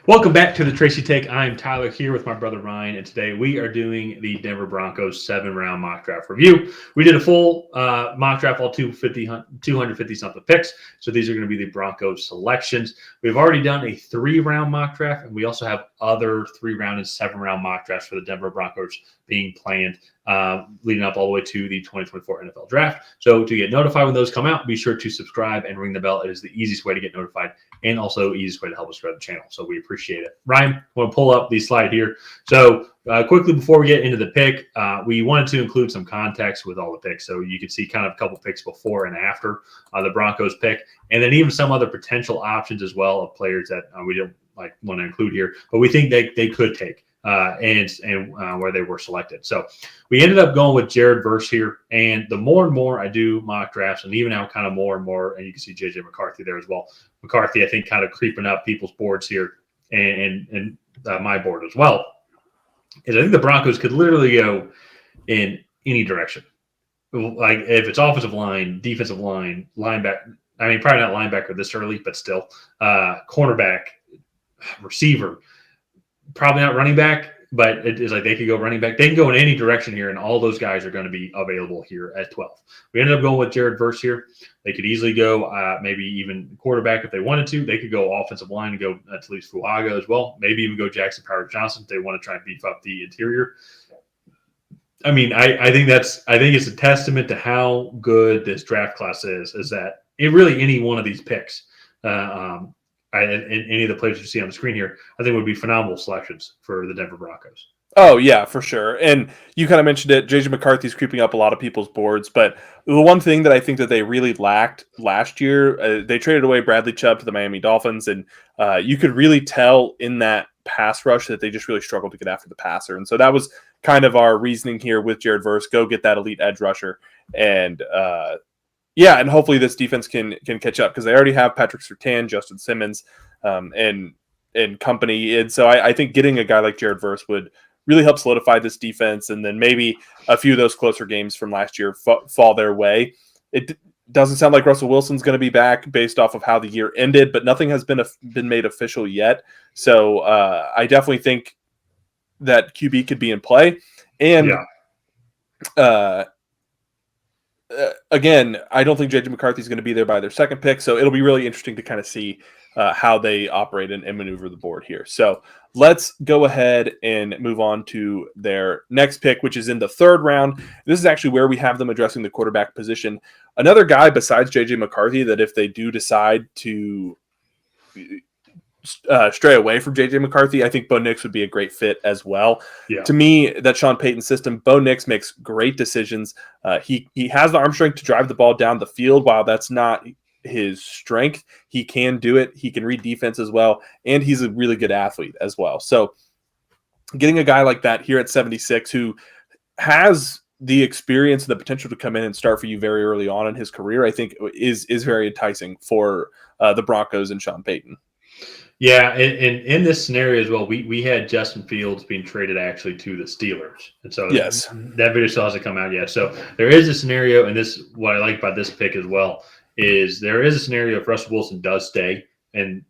Welcome back to the Tracy Take. I'm Tyler here with my brother Ryan, and today we are doing the Denver Broncos 7-round mock draft review. We did a full mock draft, all 250 something picks. So these are going to be the Broncos selections. We've already done a 3-round mock draft, and we also have other 3-round and 7-round mock drafts for the Denver Broncos being planned leading up all the way to the 2024 NFL Draft. So to get notified when those come out, be sure to subscribe and ring the bell. It is the easiest way to get notified and also easiest way to help us grow the channel. So we appreciate it. Ryan, I want to pull up the slide here. So quickly before we get into the pick, we wanted to include some context with all the picks. So you can see kind of a couple picks before and after the Broncos pick, and then even some other potential options as well of players that we don't want to include here, but we think they could take. And where they were selected. So we ended up going with Jared Verse here. And the more and more I do mock drafts, and even now kind of more and more, and you can see JJ McCarthy there as well. McCarthy, I think, kind of creeping up people's boards here and my board as well, is I think the Broncos could literally go in any direction. Like if it's offensive line, defensive line, linebacker, I mean, probably not linebacker this early, but still, cornerback, receiver, probably not running back, but it is like they could go running back. They can go in any direction here, and all those guys are going to be available here at 12. We ended up going with Jared Verse here. They could easily go maybe even quarterback if they wanted to. They could go offensive line and go Talise Fuaga as well. Maybe even go Jackson Powers Johnson if they want to try and beef up the interior. I mean, I think it's a testament to how good this draft class is that really any one of these picks and any of the players you see on the screen here, I think would be phenomenal selections for the Denver Broncos. Oh, yeah, for sure. And you kind of mentioned it. JJ McCarthy's creeping up a lot of people's boards. But the one thing that I think that they really lacked last year, they traded away Bradley Chubb to the Miami Dolphins. And you could really tell in that pass rush that they just really struggled to get after the passer. And so that was kind of our reasoning here with Jared Verse. Go get that elite edge rusher. And and hopefully this defense can catch up because they already have Patrick Surtain, Justin Simmons, and company. And so I think getting a guy like Jared Verse would really help solidify this defense, and then maybe a few of those closer games from last year fall their way. It doesn't sound like Russell Wilson's going to be back based off of how the year ended, but nothing has been made official yet. So I definitely think that QB could be in play. And again, I don't think JJ McCarthy is going to be there by their second pick, so it'll be really interesting to kind of see how they operate and maneuver the board here. So let's go ahead and move on to their next pick, which is in the 3rd round. This is actually where we have them addressing the quarterback position. Another guy besides JJ McCarthy that if they do decide to stray away from JJ McCarthy, I think Bo Nix would be a great fit as well. Yeah. To me, that Sean Payton system, Bo Nix makes great decisions. He has the arm strength to drive the ball down the field. While that's not his strength, he can do it. He can read defense as well, and he's a really good athlete as well. So getting a guy like that here at 76 who has the experience and the potential to come in and start for you very early on in his career, I think is very enticing for the Broncos and Sean Payton. Yeah, and in this scenario as well, we had Justin Fields being traded actually to the Steelers. And so yes, that video still hasn't come out yet. So there is a scenario, and this what I like about this pick as well is there is a scenario if Russell Wilson does stay and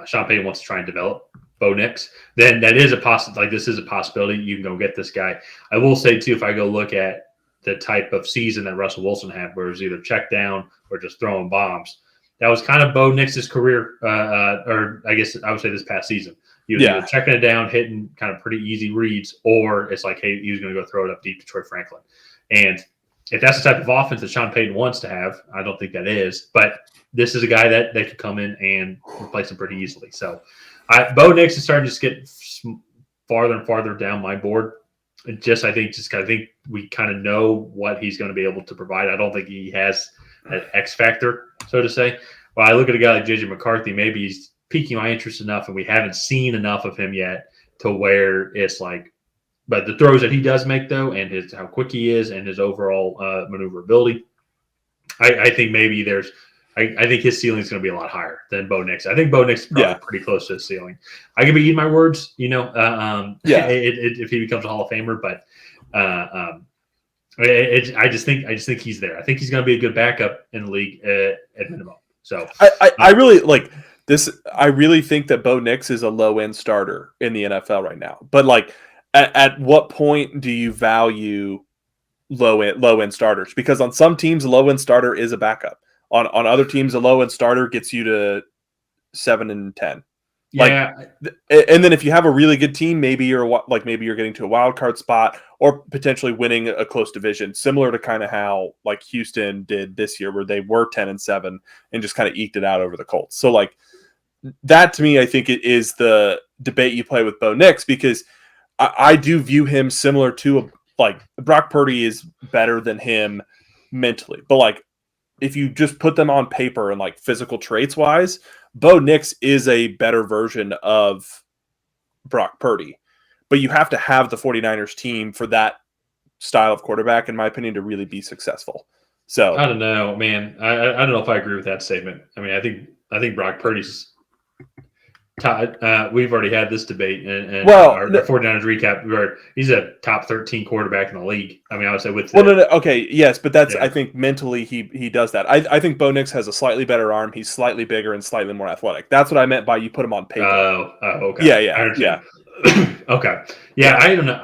Sean Payton wants to try and develop Bo Nix, then that is a possibility. Like this is a possibility. You can go get this guy. I will say too, if I go look at the type of season that Russell Wilson had, where it was either check down or just throwing bombs, that was kind of Bo Nix's career, or I guess I would say this past season. He was either checking it down, hitting kind of pretty easy reads, or it's like, hey, he was going to go throw it up deep to Troy Franklin. And if that's the type of offense that Sean Payton wants to have, I don't think that is. But this is a guy that could come in and replace him pretty easily. So Bo Nix is starting to get farther and farther down my board. I think we kind of know what he's going to be able to provide. I don't think he has an X factor, so to say. Well, I look at a guy like JJ McCarthy, maybe he's piquing my interest enough, and we haven't seen enough of him yet to where it's like, but the throws that he does make, though, and how quick he is and his overall maneuverability, I think maybe I think his ceiling is going to be a lot higher than Bo Nix. I think Bo Nix is probably pretty close to his ceiling. I could be eating my words, if he becomes a Hall of Famer, but I just think he's there. I think he's going to be a good backup in the league at minimum. So I really like I really think that Bo Nix is a low end starter in the NFL right now. But like, at what point do you value low end starters? Because on some teams, a low end starter is a backup. On other teams, a low end starter gets you to 7-10. Like, Yeah, and then if you have a really good team, maybe you're getting to a wild card spot or potentially winning a close division, similar to kind of how like Houston did this year, where they were 10-7 and just kind of eked it out over the Colts. So like that to me, I think it is the debate you play with Bo Nix, because I do view him similar to like Brock Purdy is better than him mentally, but like if you just put them on paper and like physical traits wise, Bo Nix is a better version of Brock Purdy. But you have to have the 49ers team for that style of quarterback, in my opinion, to really be successful. So I don't know, man. I don't know if I agree with that statement. I mean, I think Brock Purdy's. We've already had this debate and our 49ers recap where he's a top 13 quarterback in the league. I mean, I would say with okay, yes, but that's I think mentally he does that. I think Bo Nix has a slightly better arm. He's slightly bigger and slightly more athletic. That's what I meant by you put him on paper. Oh, okay. Yeah. I understand. Okay. Yeah, I don't know.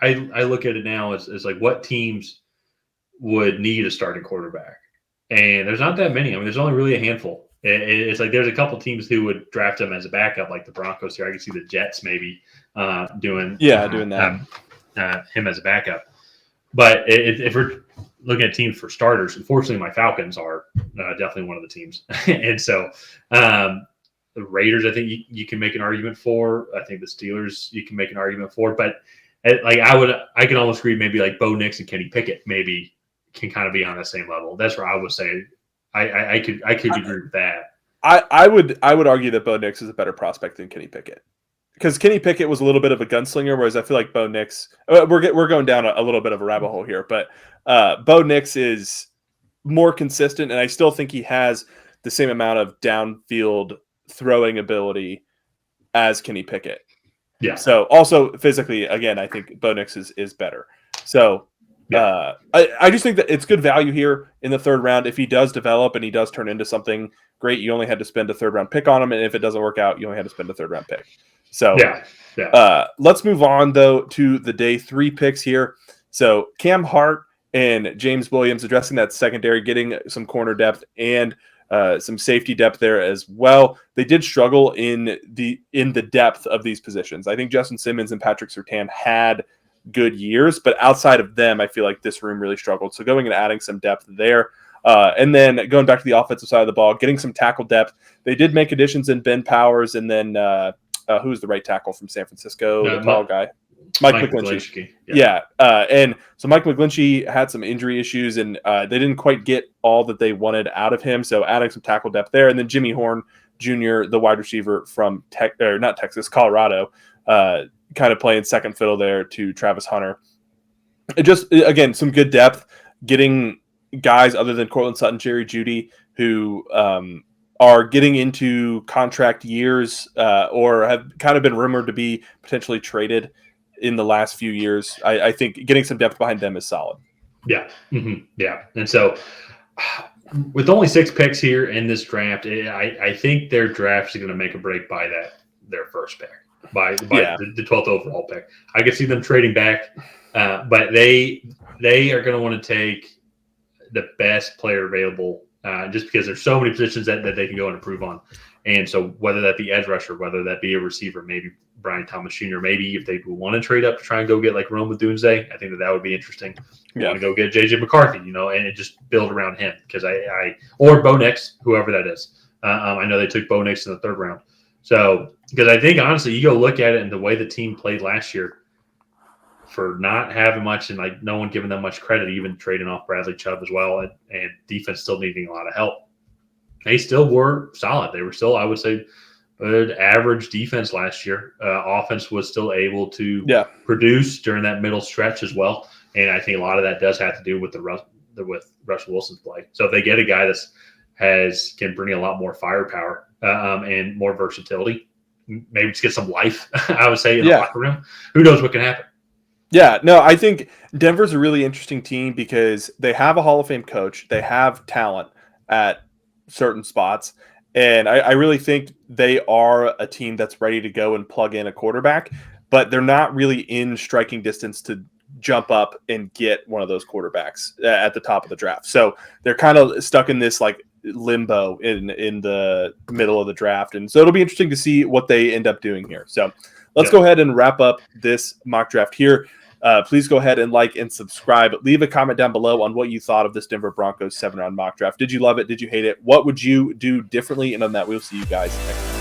I look at it now as like what teams would need a starting quarterback, and there's not that many. I mean, there's only really a handful. It's like there's a couple teams who would draft him as a backup, like the Broncos here. I can see the Jets maybe doing that. Him as a backup. But if we're looking at teams for starters, unfortunately, my Falcons are definitely one of the teams, and so the Raiders, I think you can make an argument for. I think the Steelers, you can make an argument for. But like I can almost agree maybe like Bo Nix and Kenny Pickett maybe can kind of be on the same level. That's where I would say I could agree with that. I would argue that Bo Nix is a better prospect than Kenny Pickett, because Kenny Pickett was a little bit of a gunslinger, whereas I feel like Bo Nix we're going down a little bit of a rabbit hole here, but Bo Nix is more consistent, and I still think he has the same amount of downfield throwing ability as Kenny Pickett. Yeah. So also physically, again, I think Bo Nix is better. So I just think that it's good value here in the third round. If he does develop and he does turn into something great, you only had to spend a third round pick on him, and if it doesn't work out, you only had to spend a third round pick. So let's move on though to the day 3 picks here. So Cam Hart and James Williams addressing that secondary, getting some corner depth and some safety depth there as well. They did struggle in the depth of these positions. I think Justin Simmons and Patrick Surtain had good years, but outside of them, I feel like this room really struggled. So going and adding some depth there. And then going back to the offensive side of the ball, getting some tackle depth. They did make additions in Ben Powers, and then who's the right tackle from San Francisco, the tall guy? Mike McGlinchey. And so Mike McGlinchey had some injury issues, and they didn't quite get all that they wanted out of him. So adding some tackle depth there. And then Jimmy Horn Jr., the wide receiver from Colorado, kind of playing second fiddle there to Travis Hunter. It just, again, some good depth, getting guys other than Cortland Sutton, Jerry Jeudy, who are getting into contract years or have kind of been rumored to be potentially traded in the last few years. I think getting some depth behind them is solid. Yeah. Mm-hmm. Yeah. And so with only 6 picks here in this draft, I think their draft is going to make a break by their first pick, by the 12th overall pick. I could see them trading back, but they are going to want to take the best player available just because there's so many positions that they can go and improve on. And so whether that be edge rusher, whether that be a receiver, maybe Brian Thomas Jr., maybe if they want to trade up to try and go get like Rome Odunze, I think that would be interesting. You want to go get JJ McCarthy, and just build around him because or Bo Nix, whoever that is. I know they took Bo Nix in the 3rd round. So because I think honestly, you go look at it and the way the team played last year, for not having much and like no one giving them much credit, even trading off Bradley Chubb as well, and defense still needing a lot of help. They still were solid. They were still, I would say, good average defense last year. Offense was still able to produce during that middle stretch as well. And I think a lot of that does have to do with with Russell Wilson's play. So if they get a guy can bring a lot more firepower and more versatility, maybe just get some life, I would say, in the locker room, who knows what can happen. Yeah, no, I think Denver's a really interesting team because they have a Hall of Fame coach. They have talent at certain spots, And I really think they are a team that's ready to go and plug in a quarterback, but they're not really in striking distance to jump up and get one of those quarterbacks at the top of the draft. So they're kind of stuck in this like limbo in the middle of the draft. And so it'll be interesting to see what they end up doing here. So let's go ahead and wrap up this mock draft here. Please go ahead and like and subscribe. Leave a comment down below on what you thought of this Denver Broncos 7-round mock draft. Did you love it? Did you hate it? What would you do differently? And on that, we'll see you guys next time.